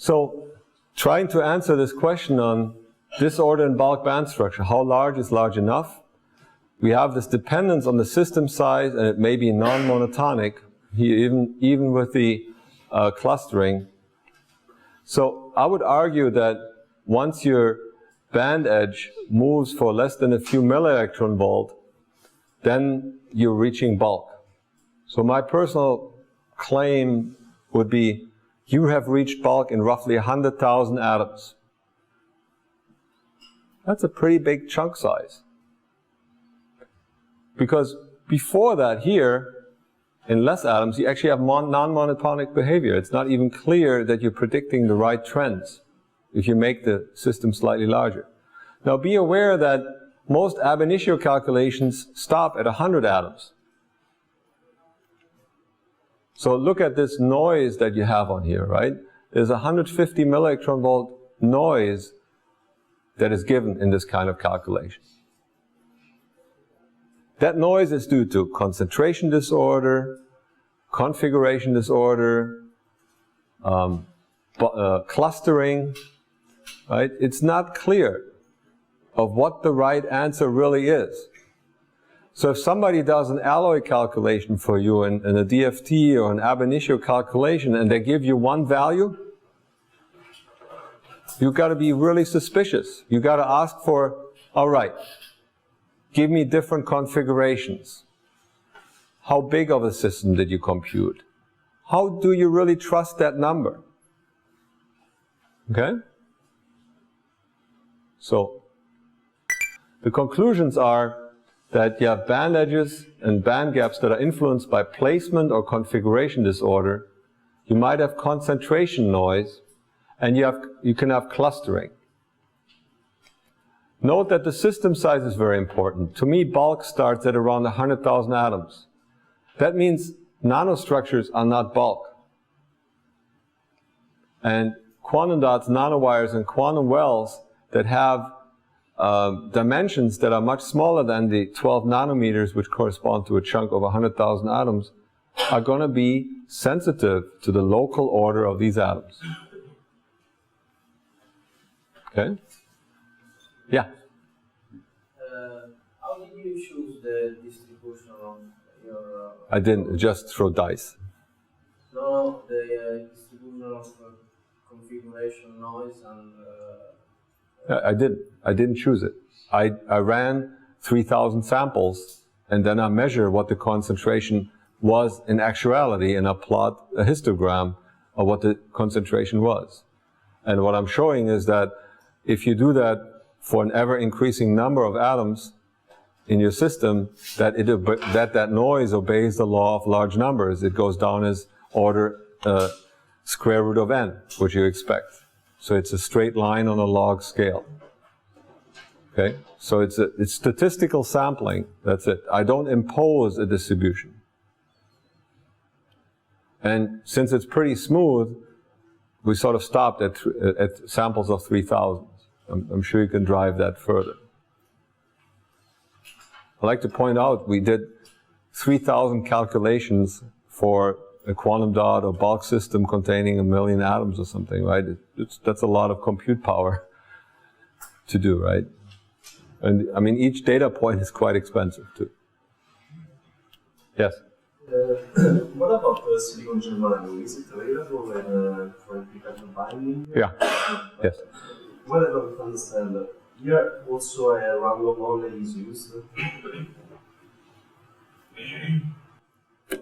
So, trying to answer this question on disorder in bulk band structure, how large is large enough? We have this dependence on the system size, and it may be non-monotonic, even with the clustering. So I would argue that once your band edge moves for less than a few millielectron volt, then you're reaching bulk. So my personal claim would be, you have reached bulk in roughly 100,000 atoms. That's a pretty big chunk size. Because before that here, in less atoms, you actually have non-monotonic behavior. It's not even clear that you're predicting the right trends if you make the system slightly larger. Now be aware that most ab initio calculations stop at 100 atoms. So look at this noise that you have on here, right? There's 150 millielectron volt noise that is given in this kind of calculation. That noise is due to concentration disorder, configuration disorder, clustering, right? It's not clear of what the right answer really is. So if somebody does an alloy calculation for you in a DFT or an ab initio calculation and they give you one value, you've got to be really suspicious. You've got to ask for, all right, give me different configurations. How big of a system did you compute? How do you really trust that number? Okay? So, the conclusions are that you have band edges and band gaps that are influenced by placement or configuration disorder. You might have concentration noise, and you can have clustering. Note that the system size is very important. To me, bulk starts at around 100,000 atoms. That means nanostructures are not bulk. And quantum dots, nanowires, and quantum wells that have dimensions that are much smaller than the 12 nanometers, which correspond to a chunk of 100,000 atoms, are going to be sensitive to the local order of these atoms. Okay? Yeah? How did you choose the distribution of your... I didn't, just throw dice. No, the distribution of configuration, noise, and... I didn't choose it. I ran 3,000 samples, and then I measure what the concentration was in actuality, and I plot a histogram of what the concentration was. And what I'm showing is that if you do that for an ever-increasing number of atoms in your system, that noise obeys the law of large numbers. It goes down as order square root of n, which you expect. So it's a straight line on a log scale. Okay? So it's statistical sampling. That's it. I don't impose a distribution. And since it's pretty smooth, we sort of stopped at samples of 3,000. I'm sure you can drive that further. I'd like to point out we did 3,000 calculations for a quantum dot or bulk system containing 1 million atoms or something, right? That's a lot of compute power to do, right? And I mean, each data point is quite expensive too. Yes? What about silicon germanium? Is it available for implication binding? Yeah. Yes. What I don't understand, here also a random only is used.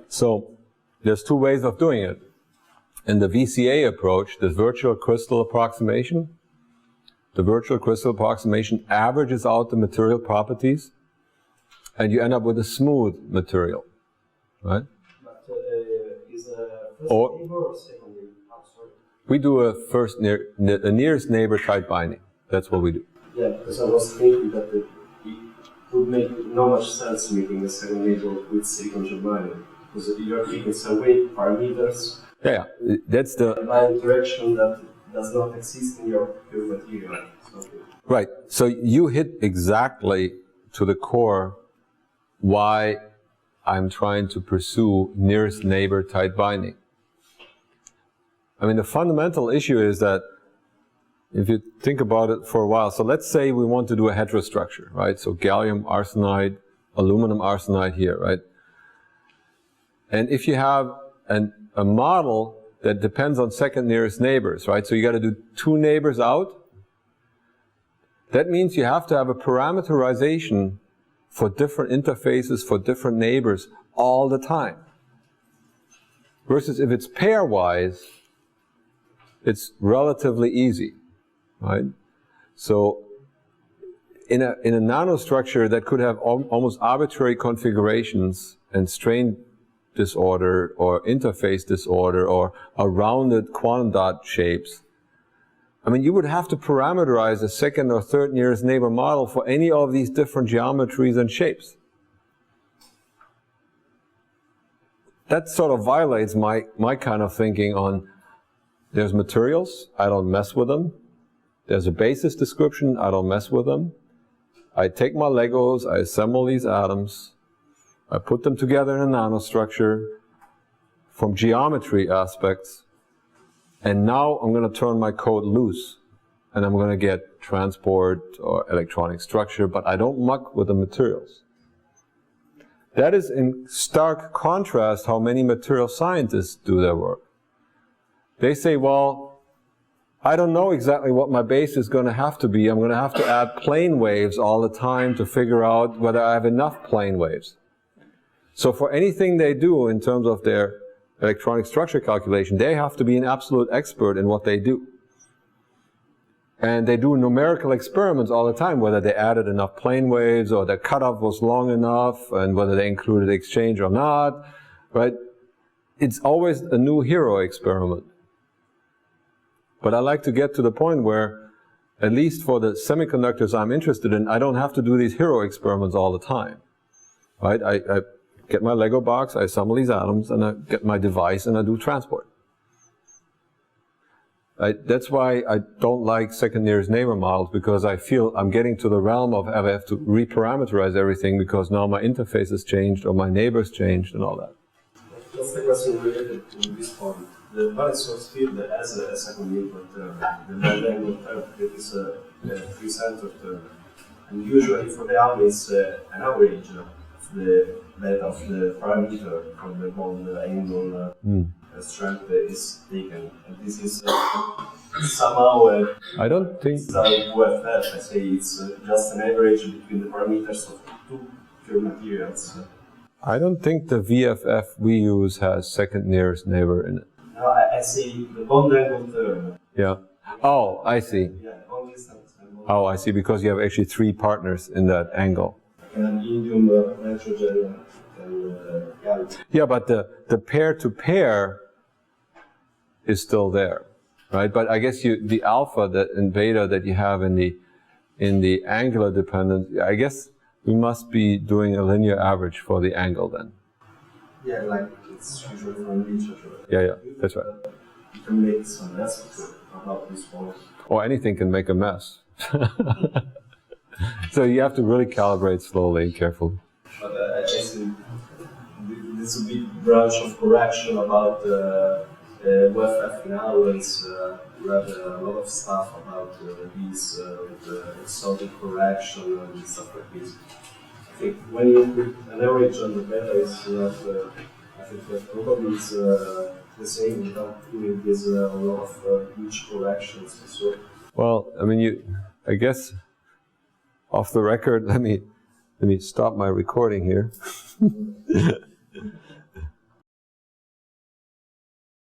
So, there's two ways of doing it. In the VCA approach, this virtual crystal approximation, the virtual crystal approximation averages out the material properties, and you end up with a smooth material, right? But is a first neighbor or second neighbor? Oh, sorry. We do a nearest neighbor tight binding. That's what we do. Yeah, because I was thinking that it would make no much sense making a second neighbor with silicon germanium. Because you're taking some weight parameters. Yeah, that's the line direction that does not exist in your material. Right. So you hit exactly to the core why I'm trying to pursue nearest neighbor tight binding. I mean, the fundamental issue is that if you think about it for a while, so let's say we want to do a heterostructure, right? So gallium arsenide, aluminum arsenide here, right? And if you have a model that depends on second nearest neighbors, right? So you got to do 2 neighbors out. That means you have to have a parameterization for different interfaces, for different neighbors all the time. Versus if it's pairwise, it's relatively easy, right? So in a nanostructure that could have almost arbitrary configurations and strain disorder or interface disorder or rounded quantum dot shapes, I mean, you would have to parameterize a second or third nearest neighbor model for any of these different geometries and shapes. That sort of violates my kind of thinking on there's materials, I don't mess with them. There's a basis description, I don't mess with them. I take my Legos, I assemble these atoms, I put them together in a nanostructure from geometry aspects, and now I'm going to turn my code loose, and I'm going to get transport or electronic structure, but I don't muck with the materials. That is in stark contrast how many material scientists do their work. They say, well, I don't know exactly what my base is going to have to be. I'm going to have to add plane waves all the time to figure out whether I have enough plane waves. So for anything they do in terms of their electronic structure calculation, they have to be an absolute expert in what they do. And they do numerical experiments all the time, whether they added enough plane waves or their cutoff was long enough and whether they included exchange or not, right? It's always a new hero experiment. But I like to get to the point where, at least for the semiconductors I'm interested in, I don't have to do these hero experiments all the time, right? I get my Lego box, I assemble these atoms, and I get my device and I do transport. That's why I don't like second nearest neighbor models, because I feel I'm getting to the realm of I have to reparameterize everything because now my interface has changed or my neighbors changed and all that. That's the question related to this point. The valid source field has a second input term, the band-angle term, that is a three-centered term. And usually for the arm is an average of the beta of the parameter from the bond angle strength is taken. And this is somehow I don't think UFF. I say it's just an average between the parameters of 2 pure materials. I don't think the VFF we use has second nearest neighbor in it. No, I say the bond angle term. Yeah. Oh, I see. Yeah, bond distance. Oh, I see, because you have actually 3 partners in that angle. And indium, nitrogen, and gallium. Yeah, but the pair-to-pair is still there, right? But I guess the alpha and beta that you have in the angular dependence, I guess we must be doing a linear average for the angle then. Yeah, like it's usually from literature. Yeah, that's right. You can make some mess about this point. Or anything can make a mess. So you have to really calibrate slowly and carefully. But I think this is a big branch of correction about UFF analysis. We have a lot of stuff about these exotic correction and stuff like this. I think when you put an average on the beta, it's not. I think that probably is the same without doing this a lot of huge corrections. So. Well, I mean, I guess off the record, let me stop my recording here.